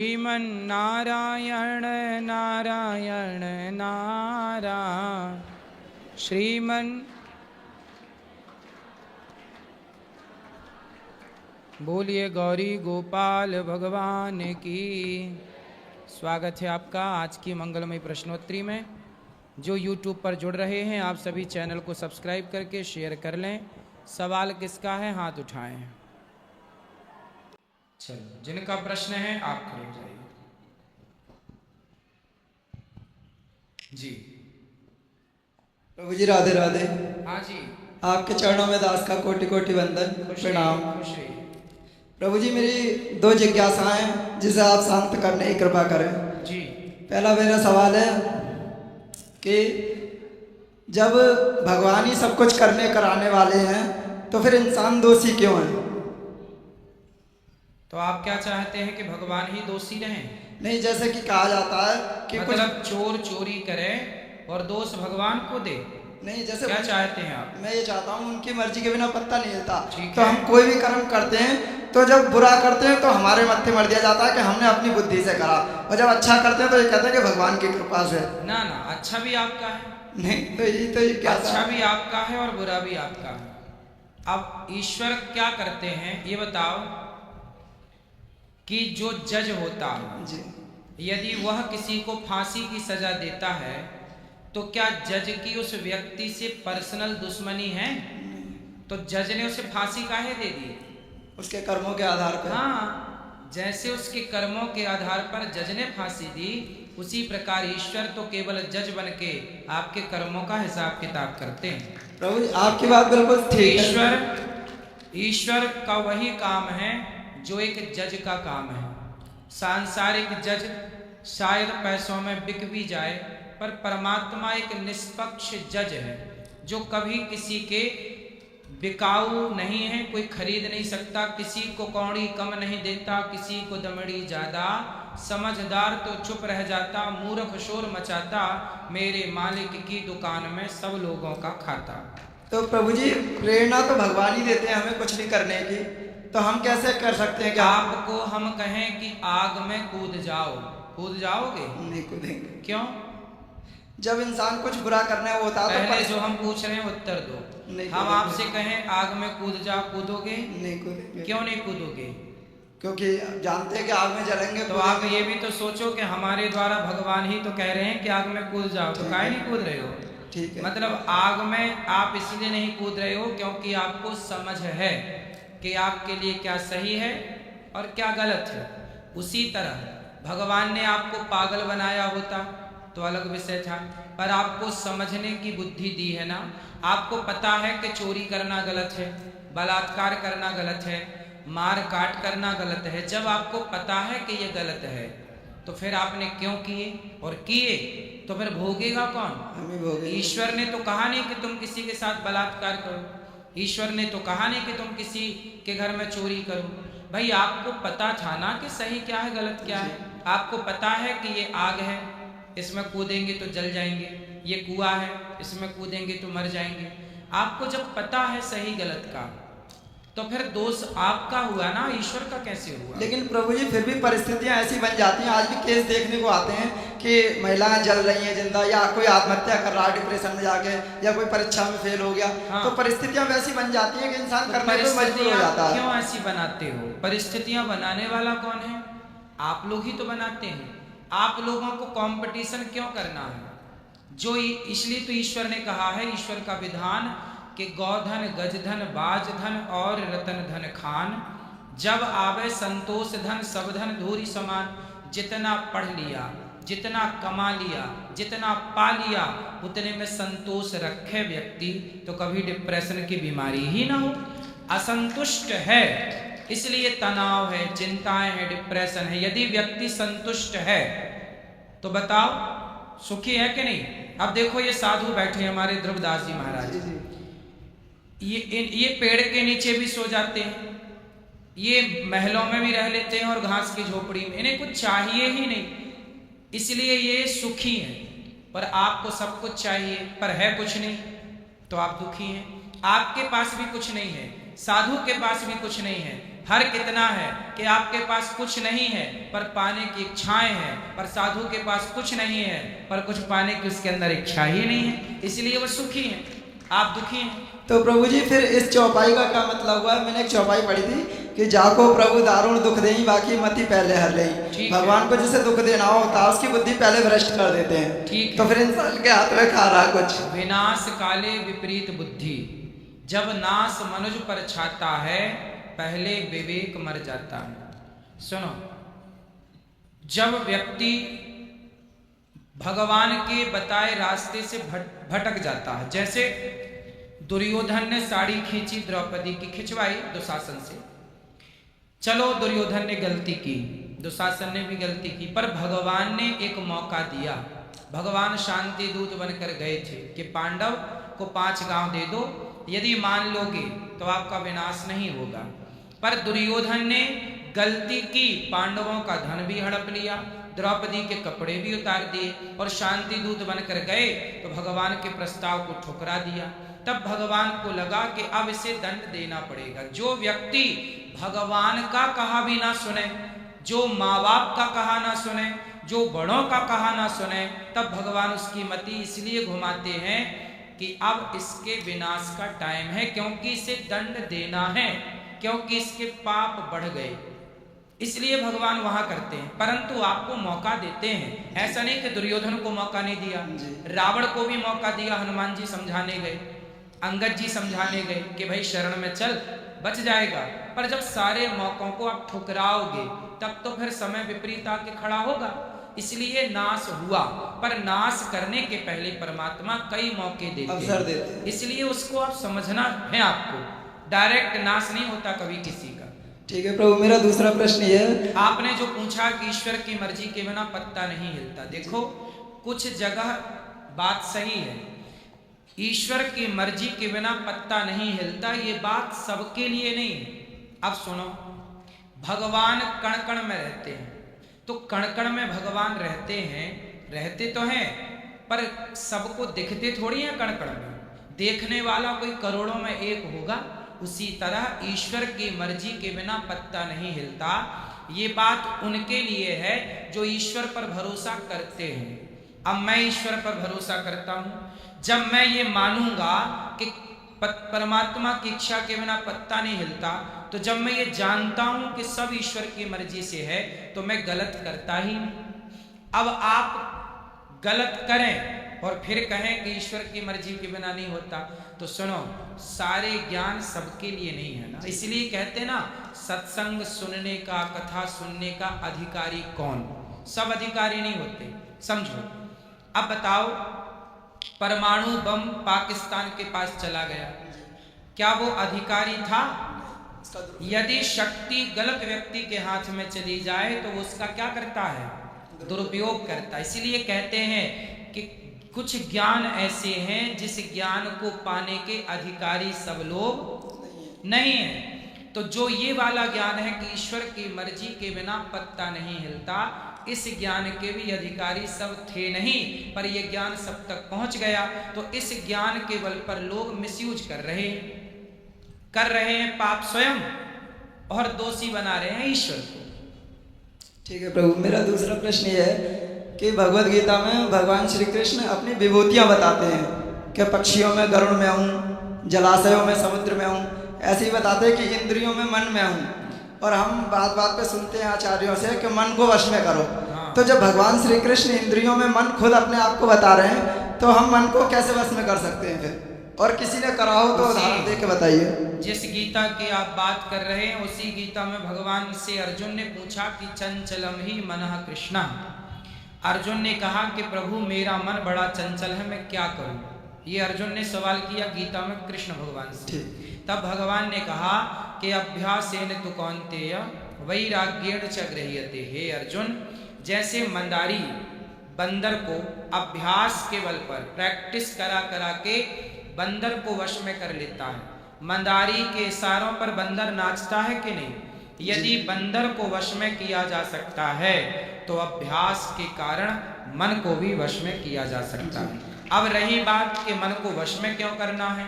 श्रीमन्नारायण नारायण नारायण श्रीमन। बोलिए गौरी गोपाल भगवान की। स्वागत है आपका आज की मंगलमय प्रश्नोत्तरी में। जो YouTube पर जुड़ रहे हैं आप सभी चैनल को सब्सक्राइब करके शेयर कर लें। सवाल किसका है, हाथ उठाएं। चलो, जिनका प्रश्न है आप खड़े हो जाइए जी। प्रभु जी राधे राधे। हाँ जी, आपके चरणों में दास का कोटि कोटि वंदन प्रणाम। खुश रहिए। प्रभु जी मेरी दो जिज्ञासाएं जिसे आप शांत करने की कृपा करें जी। पहला मेरा सवाल है कि जब भगवान ही सब कुछ करने कराने वाले हैं तो फिर इंसान दोषी क्यों है? तो आप क्या चाहते हैं कि भगवान ही दोषी रहें? नहीं, जैसे कि कहा जाता है कि मतलब चोर चोरी करे और दोष भगवान को दे? नहीं, जैसे क्या चाहते हैं आप? मैं ये चाहता हूँ उनकी मर्जी के बिना पत्ता नहीं हिलता। ठीक तो है। हम कोई भी कर्म करते हैं तो जब बुरा करते हैं तो हमारे मत्थे मर दिया जाता है कि हमने अपनी बुद्धि से करा, और जब अच्छा करते हैं तो ये कहते हैं कि भगवान की कृपा से। ना ना, अच्छा भी आपका है। नहीं, तो ये क्या? अच्छा भी आपका है और बुरा भी आपका है। अब ईश्वर क्या करते हैं ये बताओ कि जो जज होता है जी, यदि वह किसी को फांसी की सजा देता है तो क्या जज की उस व्यक्ति से पर्सनल दुश्मनी है? तो जज ने उसे फांसी काहे दे दी? उसके कर्मों के आधार पर। हाँ, जैसे उसके कर्मों के आधार पर जज ने फांसी दी, उसी प्रकार ईश्वर तो केवल जज बन के आपके कर्मों का हिसाब किताब करते हैं। प्रभु जी आपकी बात बिल्कुल ठीक है। ईश्वर का वही काम है जो एक जज का काम है। सांसारिक जज शायद पैसों में बिक भी जाए, पर परमात्मा एक निष्पक्ष जज है जो कभी किसी के बिकाऊ नहीं है, कोई खरीद नहीं सकता, किसी को कौड़ी कम नहीं देता, किसी को दमड़ी ज्यादा। समझदार तो चुप रह जाता, मूर्ख शोर मचाता, मेरे मालिक की दुकान में सब लोगों का खाता। तो प्रभु जी प्रेरणा तो भगवान ही देते हैं हमें कुछ भी करने की, तो हम कैसे कर सकते हैं? क्या आपको हम कहें कि आग में कूद जाओ, कूद जाओगे? नहीं कूदेंगे। क्यों? जब इंसान कुछ बुरा करने होता है पहले तो जो हम पूछ रहे हैं उत्तर दो। नहीं हम कूदेंगे। आपसे कहें आग में कूद जाओ, कूदोगे? नहीं कूदेंगे। क्यों नहीं कूदोगे? क्योंकि जानते हैं कि आग में जलेंगे। तो आप ये भी तो सोचो कि हमारे द्वारा भगवान ही तो कह रहे हैं कि आग में कूद जाओ, तो काहे नहीं कूद रहे हो? ठीक है। मतलब आग में आप इसलिए नहीं कूद रहे हो क्योंकि आपको समझ है कि आपके लिए क्या सही है और क्या गलत है। उसी तरह भगवान ने आपको पागल बनाया होता तो अलग विषय था, पर आपको समझने की बुद्धि दी है ना। आपको पता है कि चोरी करना गलत है, बलात्कार करना गलत है, मार काट करना गलत है। जब आपको पता है कि ये गलत है तो फिर आपने क्यों किए, और किए तो फिर भोगेगा कौन? हम ही भोगेंगे। ईश्वर ने तो कहा नहीं कि तुम किसी के साथ बलात्कार करो, ईश्वर ने तो कहा नहीं कि तुम किसी के घर में चोरी करो। भाई आपको पता था ना कि सही क्या है गलत क्या है। आपको पता है कि ये आग है, इसमें कूदेंगे तो जल जाएंगे, ये कुआं है, इसमें कूदेंगे तो मर जाएंगे। आपको जब पता है सही गलत का तो फिर दोष आपका हुआ ना, ईश्वर का कैसे हुआ? लेकिन प्रभु जी फिर भी परिस्थितियां ऐसी बन जाती हैं। आज भी केस देखने को आते हैं कि महिलाएं जल रही हैं जिंदा, या कोई आत्महत्या कर रहा है डिप्रेशन में जाके, या कोई परीक्षा में फेल हो गया। हाँ। तो परिस्थितियां वैसी बन जाती हैं कि इंसान तो करने पे मजबूर हो जाता है। क्यों ऐसी बनाते हो? परिस्थितियां बनाने वाला कौन है? आप लोग ही तो बनाते हैं। आप लोगों को कंपटीशन क्यों करना है? जो इसलिए तो ईश्वर ने कहा है, ईश्वर का विधान कि गौधन गजधन बाजधन और रतन धन खान, जब आवे संतोष धन सब धन धूरी समान। जितना पढ़ लिया, जितना कमा लिया, जितना पा लिया, उतने में संतोष रखे व्यक्ति तो कभी डिप्रेशन की बीमारी ही ना हो। असंतुष्ट है इसलिए तनाव है, चिंताएं हैं, डिप्रेशन है। यदि व्यक्ति संतुष्ट है तो बताओ सुखी है कि नहीं? अब देखो ये साधु बैठे हमारे ध्रुवदास जी महाराज, ये पेड़ के नीचे भी सो जाते हैं, ये महलों में भी रह लेते हैं और घास की झोपड़ी में, इन्हें कुछ चाहिए ही नहीं, इसलिए ये सुखी हैं। पर आपको सब कुछ चाहिए पर है कुछ नहीं तो आप दुखी हैं। आपके पास भी कुछ नहीं है साधु के पास भी कुछ नहीं है। फर्क इतना है कि आपके पास कुछ नहीं है पर पाने की इच्छाएं हैं, पर साधु के पास कुछ नहीं है पर कुछ पाने की उसके अंदर इच्छा ही नहीं है, इसलिए वो सुखी है, आप दुखी हैं। तो प्रभु जी फिर इस चौपाई का क्या मतलब हुआ? मैंने एक चौपाई पढ़ी थी कि जाको प्रभु दारुण दुख देई बाकी मति पहले हर ले। भगवान को जिसे दुख देना होता है उसकी बुद्धि पहले भ्रष्ट कर देते हैं। ठीक तो फिर इंसान के हाथ में खा रहा कुछ। विनाश काले विपरीत बुद्धि, जब नाश मनुज पर छाता है पहले विवेक मर जाता है। सुनो, जब व्यक्ति भगवान के बताए रास्ते से भटक जाता है, जैसे दुर्योधन ने साड़ी खींची द्रौपदी की, खिंचवाई दुशासन से, चलो दुर्योधन ने गलती की, दुशासन ने भी गलती की, पर भगवान ने एक मौका दिया। भगवान शांति दूत बनकर गए थे कि पांडव को 5 गांव दे दो, यदि मान लोगे तो आपका विनाश नहीं होगा। पर दुर्योधन ने गलती की, पांडवों का धन भी हड़प लिया, द्रौपदी के कपड़े भी उतार दिए और शांति दूत बनकर गए तो भगवान के प्रस्ताव को ठुकरा दिया। तब भगवान को लगा कि अब इसे दंड देना पड़ेगा। जो व्यक्ति भगवान का कहा भी ना सुने, जो माँ बाप का कहा ना सुने, जो बड़ों का कहा ना सुने, तब भगवान उसकी मति इसलिए घुमाते हैं कि अब इसके विनाश का टाइम है, क्योंकि इसे दंड देना है, क्योंकि इसके पाप बढ़ गए, इसलिए भगवान वहां करते हैं। परंतु आपको मौका देते हैं, ऐसा नहीं कि दुर्योधन को मौका नहीं दिया, रावण को भी मौका दिया। हनुमान जी समझाने गए, अंगद जी समझाने गए कि भाई शरण में चल, बच जाएगा। पर जब सारे मौकों को आप ठुकराओगे तब तो फिर समय विपरीत आके खड़ा होगा, इसलिए नाश हुआ। पर नाश करने के पहले परमात्मा कई मौके देते हैं, इसलिए उसको आप समझना है। आपको डायरेक्ट नाश नहीं होता कभी किसी का। ठीक है प्रभु, मेरा दूसरा प्रश्न ये है, आपने जो पूछा कि ईश्वर की मर्जी के बिना पत्ता नहीं हिलता, देखो कुछ जगह बात सही है, ईश्वर की मर्जी के बिना पत्ता नहीं हिलता, ये बात सबके लिए नहीं है। अब सुनो, भगवान कण कण में रहते हैं, तो कण कण में भगवान रहते हैं, रहते तो हैं, पर सबको दिखते थोड़ी हैं कण कण में, देखने वाला कोई करोड़ों में एक होगा। उसी तरह ईश्वर की मर्जी के बिना पत्ता नहीं हिलता, ये बात उनके लिए है जो ईश्वर पर भरोसा करते हैं। अब मैं ईश्वर पर भरोसा करता हूँ, जब मैं ये मानूंगा कि परमात्मा की इच्छा के बिना पत्ता नहीं हिलता, तो जब मैं ये जानता हूं कि सब ईश्वर की मर्जी से है, तो मैं गलत करता ही नहीं। अब आप गलत करें और फिर कहें कि ईश्वर की मर्जी के बिना नहीं होता, तो सुनो, सारे ज्ञान सबके लिए नहीं है ना, इसलिए कहते ना सत्संग सुनने का, कथा सुनने का अधिकारी कौन? सब अधिकारी नहीं होते, समझो। अब बताओ, परमाणु बम पाकिस्तान के पास चला गया, क्या वो अधिकारी था? यदि शक्ति गलत व्यक्ति के हाथ में चली जाए तो वो उसका क्या करता है? दुरुपयोग करता है। इसीलिए कहते हैं कि कुछ ज्ञान ऐसे हैं जिस ज्ञान को पाने के अधिकारी सब लोग नहीं है। तो जो ये वाला ज्ञान है कि ईश्वर की मर्जी के बिना पत्ता नहीं हिलता, इस ज्ञान के भी अधिकारी सब थे नहीं, पर यह ज्ञान सब तक पहुंच गया। तो इस ज्ञान के बल पर लोग मिसयूज कर रहे हैं पाप स्वयं, और दोषी बना रहे हैं ईश्वर को। ठीक है प्रभु, मेरा दूसरा प्रश्न ये है कि भगवत गीता में भगवान श्री कृष्ण अपनी विभूतियां बताते हैं कि पक्षियों में गरुड़ में हूँ, जलाशयों में समुद्र में हूँ, ऐसे ही बताते हैं कि इंद्रियों में मन में हूँ। और हम बात बात पे सुनते हैं आचार्यों से कि मन को वश में करो। तो जब भगवान श्री कृष्ण इंद्रियों में मन खुद अपने आप को बता रहे हैं, तो हम मन को कैसे वश में कर सकते हैं फिर? और किसी ने करा हो तो उदाहरण दे के बताइए। जिस गीता की आप बात कर रहे हैं, उसी गीता में भगवान से अर्जुन ने पूछा कि चंचलम ही मनः कृष्णा। अर्जुन ने कहा कि प्रभु मेरा मन बड़ा चंचल है, मैं क्या करूं? ये अर्जुन ने सवाल किया गीता में कृष्ण भगवान से। तब भगवान ने कहा कि अभ्यासेन तु कौन्तेय वैराग्येण च गृह्यते। हे अर्जुन, जैसे मंदारी बंदर को अभ्यास के बल पर प्रैक्टिस करा करा के बंदर को वश में कर लेता है, मंदारी के इशारों पर बंदर नाचता है कि नहीं? यदि बंदर को वश में किया जा सकता है तो अभ्यास के कारण मन को भी वश में किया जा सकता है। अब रही बात कि मन को वश में क्यों करना है,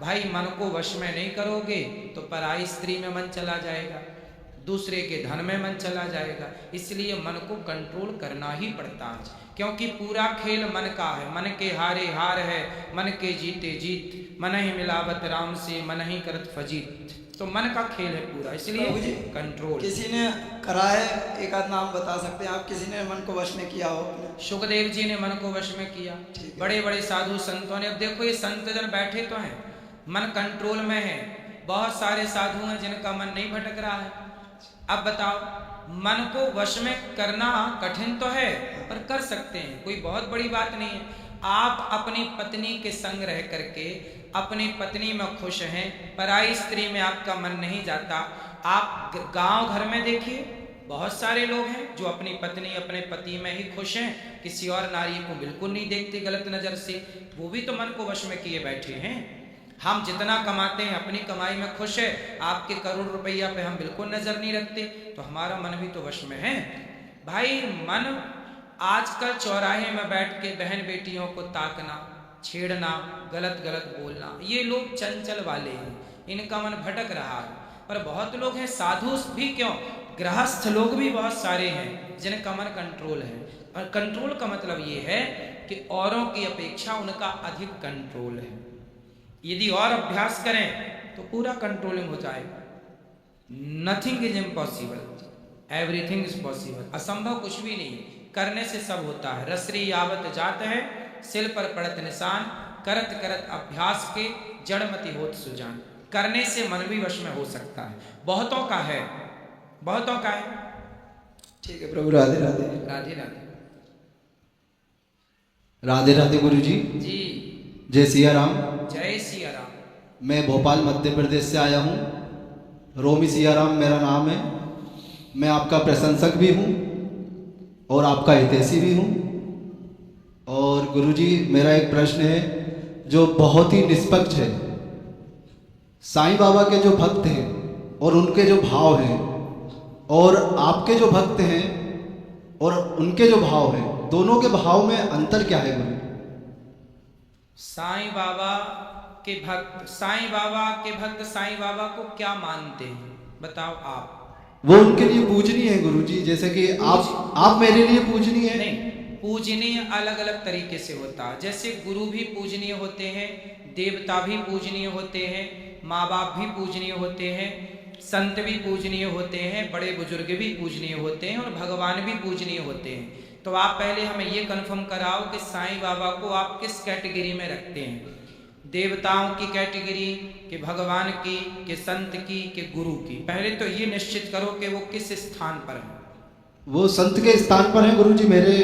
भाई मन को वश में नहीं करोगे तो पराई स्त्री में मन चला जाएगा, दूसरे के धन में मन चला जाएगा। इसलिए मन को कंट्रोल करना ही पड़ता है, क्योंकि पूरा खेल मन का है। मन के हारे हार है, मन के जीते जीत, मन ही मिलावत राम से, मन ही करत फजीत। तो मन का खेल है पूरा, इसलिए कंट्रोल। किसी ने करा है, एक आध नाम बता सकते हैं आप, किसी ने मन को वश में किया हो? सुखदेव जी ने मन को वश में किया, बड़े बड़े साधु संतों ने। अब देखो ये संत जन बैठे तो हैं, मन कंट्रोल में है। बहुत सारे साधु हैं जिनका मन नहीं भटक रहा है। अब बताओ, मन को वश में करना कठिन तो है, पर कर सकते हैं, कोई बहुत बड़ी बात नहीं है। आप अपनी पत्नी के संग रह करके अपनी पत्नी में खुश हैं, पराई स्त्री में आपका मन नहीं जाता। आप गांव घर में देखिए, बहुत सारे लोग हैं जो अपनी पत्नी अपने पति में ही खुश हैं, किसी और नारी को बिल्कुल नहीं देखते गलत नजर से। वो भी तो मन को वश में किए बैठे हैं। हम जितना कमाते हैं अपनी कमाई में खुश है, आपके करोड़ रुपया पे हम बिल्कुल नजर नहीं रखते, तो हमारा मन भी तो वश में है। भाई मन आजकल चौराहे में बैठ के बहन बेटियों को ताकना, छेड़ना, गलत गलत बोलना, ये लोग चंचल वाले हैं, इनका मन भटक रहा है। पर बहुत लोग हैं, साधु भी क्यों, गृहस्थ लोग भी बहुत सारे हैं जिनका मन कंट्रोल है। और कंट्रोल का मतलब ये है कि औरों की अपेक्षा उनका अधिक कंट्रोल है। यदि और अभ्यास करें तो पूरा कंट्रोलिंग हो जाएगा। Nothing is impossible, everything is possible. असंभव कुछ भी नहीं, करने से सब होता है। रसरी यावत जात है, सिल पर पड़त निशान, करत करत अभ्यास के जड़मति होत सुजान। करने से मन भी वश में हो सकता है। बहुतों का है, बहुतों का है। ठीक है प्रभु, राधे राधे। राधे राधे। राधे राधे गुरु जी। जी जय सिया राम। जय सिया राम। मैं भोपाल मध्य प्रदेश से आया हूँ। रोमी सिया राम मेरा नाम है। मैं आपका प्रशंसक भी हूँ और आपका हितैषी भी हूँ। और गुरुजी, मेरा एक प्रश्न है जो बहुत ही निष्पक्ष है। साईं बाबा के जो भक्त हैं और उनके जो भाव हैं, और आपके जो भक्त हैं और उनके जो भाव हैं, दोनों के भाव में अंतर क्या है गुरु? साईं बाबा के भक्त, साईं बाबा के भक्त साईं बाबा को क्या मानते हैं, बताओ आप। वो उनके लिए पूजनीय है गुरुजी, जैसे कि आप मेरे लिए पूजनीय है। नहीं, पूजनीय अलग अलग तरीके से होता है। जैसे गुरु भी पूजनीय होते हैं, देवता भी पूजनीय होते हैं, माँ बाप भी पूजनीय होते हैं, संत भी पूजनीय होते हैं, बड़े बुजुर्ग भी पूजनीय होते हैं, और भगवान भी पूजनीय होते हैं। तो आप पहले हमें ये कन्फर्म कराओ कि साईं बाबा को आप किस कैटेगरी में रखते हैं? देवताओं की कैटेगरी, कि भगवान की, कि संत की, कि गुरु की? पहले तो ये निश्चित करो कि वो किस स्थान पर है। वो संत के स्थान पर है गुरुजी, मेरे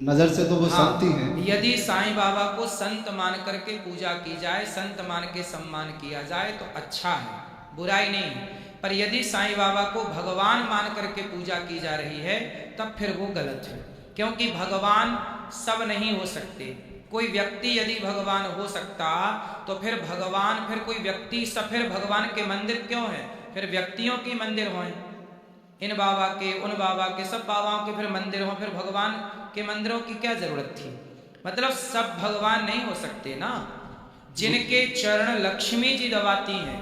नजर से तो वो संत ही हैं। यदि साईं बाबा को संत मान करके पूजा की जाए, संत मान के सम्मान किया जाए तो अच्छा है, बुराई नहीं है। पर यदि साईं बाबा को भगवान मान करके पूजा की जा रही है तब फिर वो गलत है, क्योंकि भगवान सब नहीं हो सकते। कोई व्यक्ति यदि भगवान हो सकता तो फिर भगवान, फिर कोई व्यक्ति सब, फिर भगवान के मंदिर क्यों है? फिर व्यक्तियों के मंदिर हों, इन बाबा के, उन बाबा के, सब बाबाओं के फिर मंदिर हों, फिर भगवान के मंदिरों की क्या जरूरत थी? मतलब सब भगवान नहीं हो सकते ना। जिनके चरण लक्ष्मी जी दबाती हैं,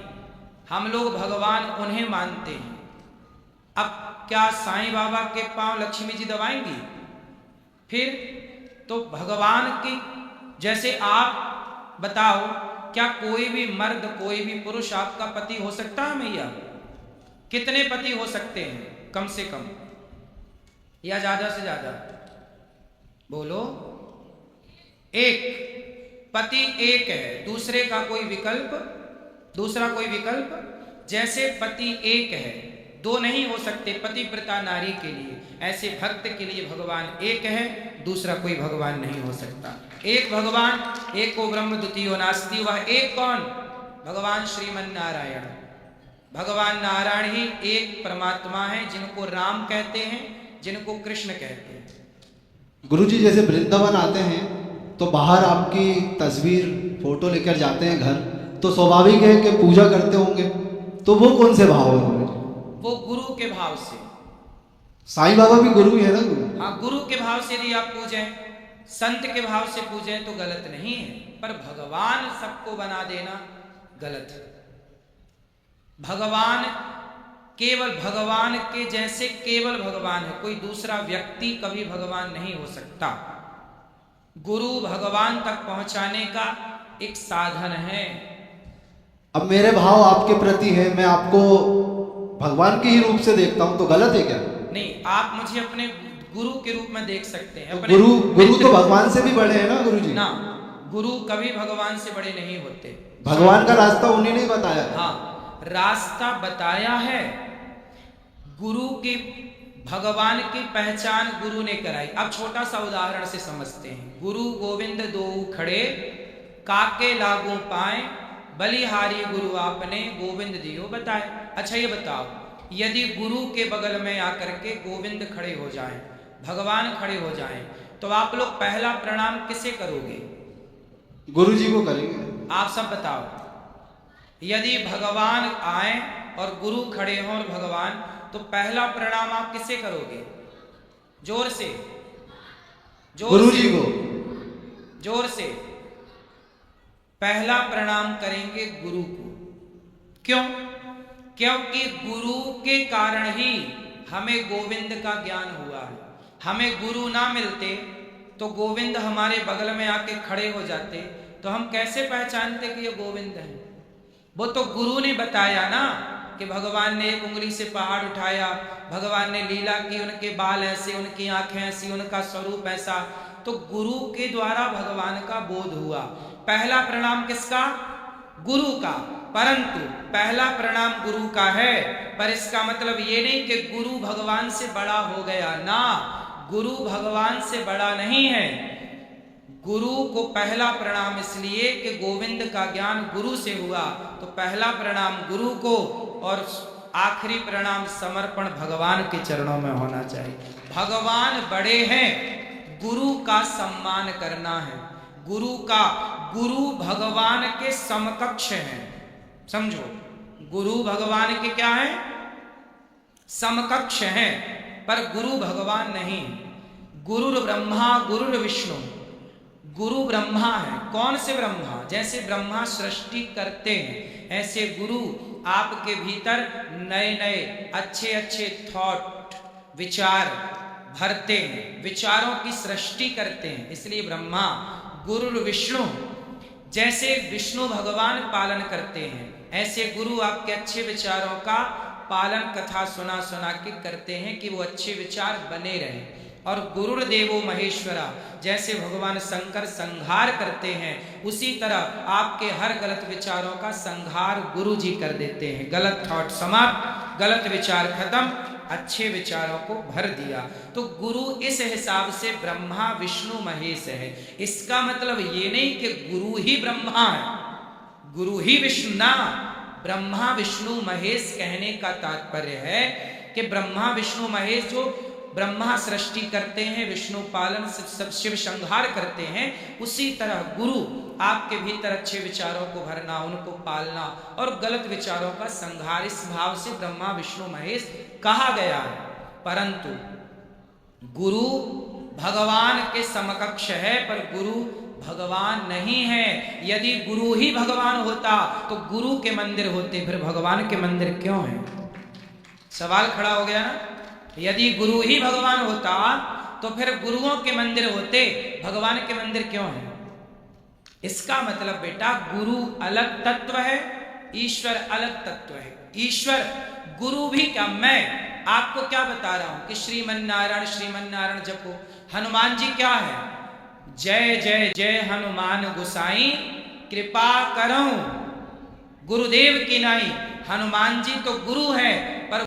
हम लोग भगवान उन्हें मानते हैं। अब क्या साईं बाबा के पांव लक्ष्मी जी दबाएंगी? फिर तो भगवान की, जैसे आप बताओ, क्या कोई भी मर्द, कोई भी पुरुष आपका पति हो सकता है मैया? कितने पति हो सकते हैं कम से कम, या ज्यादा से ज्यादा? बोलो। एक पति एक है, दूसरे का कोई विकल्प, दूसरा कोई विकल्प? जैसे पति एक है, दो नहीं हो सकते पतिव्रता नारी के लिए, ऐसे भक्त के लिए भगवान एक है, दूसरा कोई भगवान नहीं हो सकता। एक भगवान, एको ब्रह्म द्वितीयो नास्ति, वह एक कौन? भगवान श्रीमन नारायण। भगवान नारायण ही एक परमात्मा है, जिनको राम कहते हैं, जिनको कृष्ण कहते हैं। गुरुजी, जैसे वृंदावन आते हैं तो बाहर आपकी तस्वीर, फोटो लेकर जाते हैं घर, तो स्वाभाविक है कि पूजा करते होंगे, तो वो कौन से भाव है? वो गुरु के भाव से। साईं बाबा भी गुरु है ना गुरु? हाँ, गुरु के भाव से यदि आप पूजें संत के भाव से पूजें तो गलत नहीं है, पर भगवान सबको बना देना गलत है। भगवान केवल भगवान के जैसे केवल भगवान है, कोई दूसरा व्यक्ति कभी भगवान नहीं हो सकता। गुरु भगवान तक पहुंचाने का एक साधन है। अब मेरे भाव आपके प्रति है, मैं आपको भगवान के ही रूप से देखता हूं, तो गलत है क्या? नहीं, आप मुझे अपने गुरु के रूप में देख सकते हैं। तो गुरु तो भगवान से भी बड़े हैं ना गुरु जी? ना, गुरु कभी भगवान से बड़े नहीं होते। भगवान का रास्ता उन्हीं ने बताया। हाँ, रास्ता बताया है। गुरु की भगवान की पहचान गुरु ने कराई। अब छोटा सा उदाहरण से समझते हैं। गुरु गोविंद दो खड़े, काके लागू पाए, बलिहारी गुरु आपने गोविंद दियो बताए। अच्छा ये बताओ, यदि गुरु के बगल में आकर के गोविंद खड़े हो जाएं, भगवान खड़े हो जाएं, तो आप लोग पहला प्रणाम किसे करोगे? गुरु जी को करेंगे। आप सब बताओ, यदि भगवान आए और गुरु खड़े हों और भगवान, तो पहला प्रणाम आप किसे करोगे? जोर से, गुरु जी को। जोर से। पहला प्रणाम करेंगे गुरु को। क्यों? क्योंकि गुरु के कारण ही हमें गोविंद का ज्ञान हुआ है। हमें गुरु ना मिलते तो गोविंद हमारे बगल में आके खड़े हो जाते, तो हम कैसे पहचानते कि ये गोविंद है? वो तो गुरु ने बताया ना कि भगवान ने एक उंगली से पहाड़ उठाया, भगवान ने लीला की, उनके बाल ऐसे, उनकी आंखें ऐसी, उनका स्वरूप ऐसा। तो गुरु के द्वारा भगवान का बोध हुआ। पहला प्रणाम किसका? गुरु का। परंतु पहला प्रणाम गुरु का है, पर इसका मतलब ये नहीं कि गुरु भगवान से बड़ा हो गया ना, गुरु भगवान से बड़ा नहीं है। गुरु को पहला प्रणाम इसलिए कि गोविंद का ज्ञान गुरु से हुआ, तो पहला प्रणाम गुरु को और आखिरी प्रणाम समर्पण भगवान के चरणों में होना चाहिए। भगवान बड़े हैं, गुरु का सम्मान करना है। गुरु भगवान के समकक्ष हैं। समझो, गुरु भगवान के क्या है? समकक्ष हैं, पर गुरु भगवान नहीं। गुरुर ब्रह्मा गुरुर विष्णु। गुरु ब्रह्मा है। कौन से ब्रह्मा? जैसे ब्रह्मा सृष्टि करते हैं, ऐसे गुरु आपके भीतर नए नए अच्छे अच्छे थॉट, विचार भरते हैं, विचारों की सृष्टि करते हैं। इसलिए ब्रह्मा। गुरुर विष्णु, जैसे विष्णु भगवान पालन करते हैं, ऐसे गुरु आपके अच्छे विचारों का पालन कथा सुना सुना के करते हैं कि वो अच्छे विचार बने रहें। और गुरुर्देवो महेश्वरा, जैसे भगवान शंकर संहार करते हैं, उसी तरह आपके हर गलत विचारों का संहार गुरु जी कर देते हैं। गलत थॉट समाप्त, गलत विचार खत्म, अच्छे विचारों को भर दिया। तो गुरु इस हिसाब से ब्रह्मा विष्णु महेश है। इसका मतलब ये नहीं कि गुरु ही ब्रह्मा है, गुरु ही विष्णु ना। ब्रह्मा विष्णु महेश कहने का तात्पर्य है कि ब्रह्मा विष्णु महेश, जो ब्रह्मा सृष्टि करते हैं, विष्णु पालन, शिव संहार करते हैं, उसी तरह गुरु आपके भीतर अच्छे विचारों को भरना, उनको पालना और गलत विचारों का संहार, इस भाव से ब्रह्मा विष्णु महेश कहा गया है। परंतु गुरु भगवान के समकक्ष है, पर गुरु भगवान नहीं है। यदि गुरु ही भगवान होता तो गुरु के मंदिर होते, फिर भगवान के मंदिर क्यों है? सवाल खड़ा हो गया ना। यदि गुरु ही भगवान होता तो फिर गुरुओं के मंदिर होते, भगवान के मंदिर क्यों है? इसका मतलब बेटा, गुरु अलग तत्व है, ईश्वर अलग तत्व है। ईश्वर गुरु भी क्या, मैं आपको क्या बता रहा हूं कि श्रीमन्नारायण जपो। हनुमान जी क्या है? जय जय जय हनुमान गोसाई, कृपा करो गुरुदेव की नाई। हनुमान जी तो गुरु है, पर